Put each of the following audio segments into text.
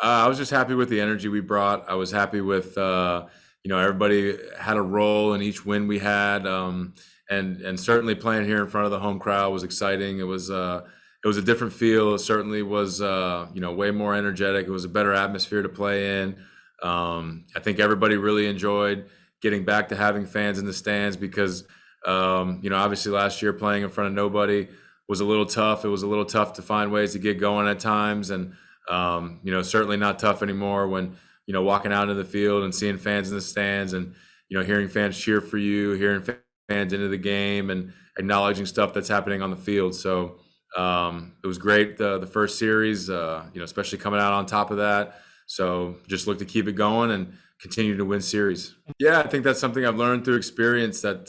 I was just happy with the energy we brought. I was happy with, everybody had a role in each win we had, and certainly playing here in front of the home crowd was exciting. It was a different feel. It certainly was, way more energetic. It was a better atmosphere to play in. I think everybody really enjoyed getting back to having fans in the stands because, obviously last year playing in front of nobody was a little tough. It was a little tough to find ways to get going at times, and certainly not tough anymore when, walking out into the field and seeing fans in the stands and, hearing fans cheer for you, hearing fans into the game and acknowledging stuff that's happening on the field. So it was great the first series, especially coming out on top of that. So just look to keep it going and continue to win series. Yeah, I think that's something I've learned through experience that,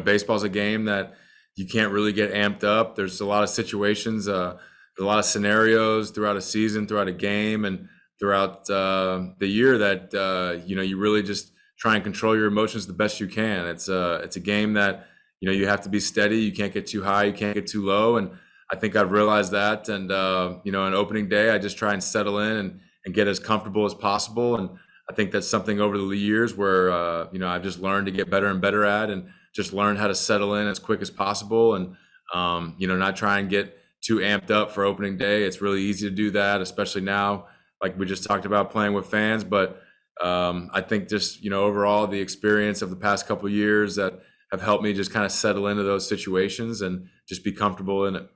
baseball's a game that you can't really get amped up. There's a lot of situations, a lot of scenarios throughout a season, throughout a game, and throughout the year that you really just try and control your emotions the best you can. It's a game that you have to be steady. You can't get too high, you can't get too low, and I think I've realized that. And on opening day, I just try and settle in and get as comfortable as possible. And I think that's something over the years where I've just learned to get better and better at, and just learn how to settle in as quick as possible, and not try and get too amped up for opening day. It's really easy to do that, especially now, like we just talked about, playing with fans. But I think just overall the experience of the past couple of years that have helped me just kind of settle into those situations and just be comfortable in it.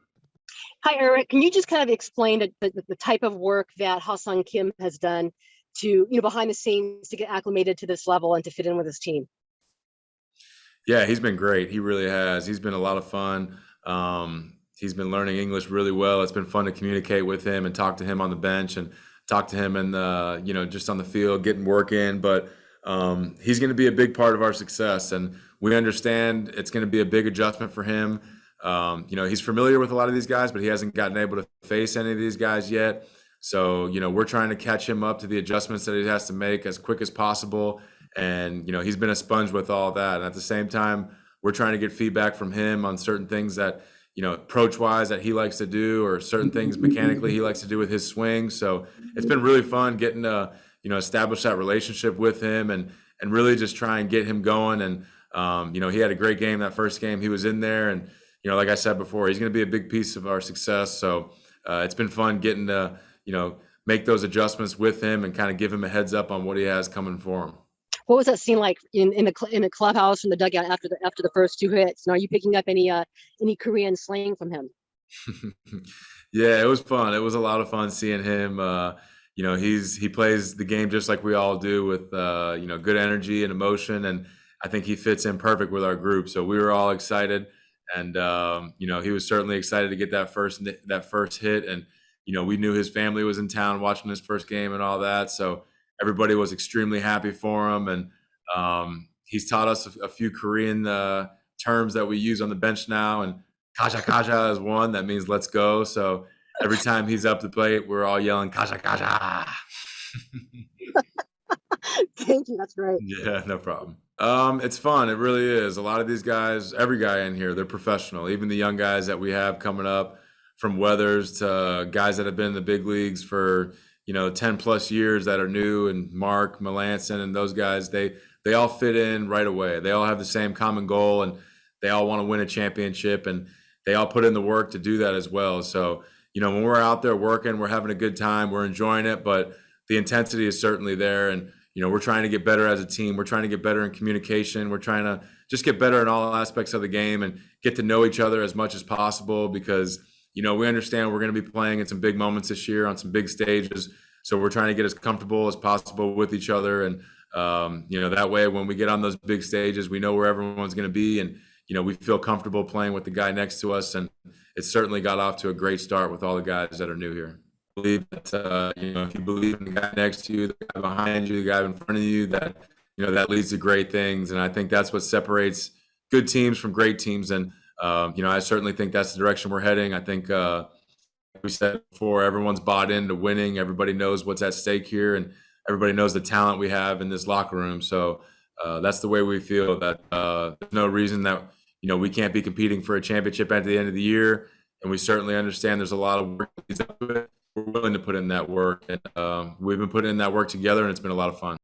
Hi, Eric. Can you just kind of explain the type of work that Ha-Seong Kim has done to, behind the scenes to get acclimated to this level and to fit in with his team? Yeah, he's been great. He really has. He's been a lot of fun. He's been learning English really well. It's been fun to communicate with him and talk to him on the bench and talk to him in the, just on the field, getting work in. But he's going to be a big part of our success, and we understand it's going to be a big adjustment for him. He's familiar with a lot of these guys, but he hasn't gotten able to face any of these guys yet. So, we're trying to catch him up to the adjustments that he has to make as quick as possible. And, he's been a sponge with all that. And at the same time, we're trying to get feedback from him on certain things that, approach wise that he likes to do, or certain things mechanically he likes to do with his swing. So it's been really fun getting to, establish that relationship with him and really just try and get him going. And, he had a great game that first game. He was in there, and, like I said before, he's going to be a big piece of our success. So it's been fun getting to, make those adjustments with him and kind of give him a heads up on what he has coming for him. What was that scene like in the clubhouse, in the dugout after the first two hits? And are you picking up any Korean slang from him? Yeah, it was fun. It was a lot of fun seeing him. He plays the game just like we all do, with good energy and emotion, and I think he fits in perfect with our group. So we were all excited, and he was certainly excited to get that first hit, and we knew his family was in town watching his first game and all that. So everybody was extremely happy for him, and he's taught us a few Korean terms that we use on the bench now, and kaja kaja is one that means let's go. So every time he's up the plate, we're all yelling kaja kaja. Thank you. That's great. Yeah, no problem. It's fun. It really is. A lot of these guys, every guy in here, they're professional. Even the young guys that we have coming up, from Weathers to guys that have been in the big leagues for 10 plus years that are new, and Mark Melanson and those guys, they all fit in right away. They all have the same common goal, and they all want to win a championship, and they all put in the work to do that as well. So, when we're out there working, we're having a good time, we're enjoying it, but the intensity is certainly there. And, we're trying to get better as a team. We're trying to get better in communication. We're trying to just get better in all aspects of the game and get to know each other as much as possible, because we understand we're going to be playing in some big moments this year on some big stages. So we're trying to get as comfortable as possible with each other. And, that way, when we get on those big stages, we know where everyone's going to be. And, we feel comfortable playing with the guy next to us. And it certainly got off to a great start with all the guys that are new here. I believe that, if you believe in the guy next to you, the guy behind you, the guy in front of you, that, that leads to great things. And I think that's what separates good teams from great teams. And, I certainly think that's the direction we're heading. I think, like we said before, everyone's bought into winning. Everybody knows what's at stake here, and everybody knows the talent we have in this locker room. So that's the way we feel, that there's no reason that, we can't be competing for a championship at the end of the year. And we certainly understand there's a lot of work that needs to do it. We're willing willing to put in that work. And we've been putting in that work together, and it's been a lot of fun.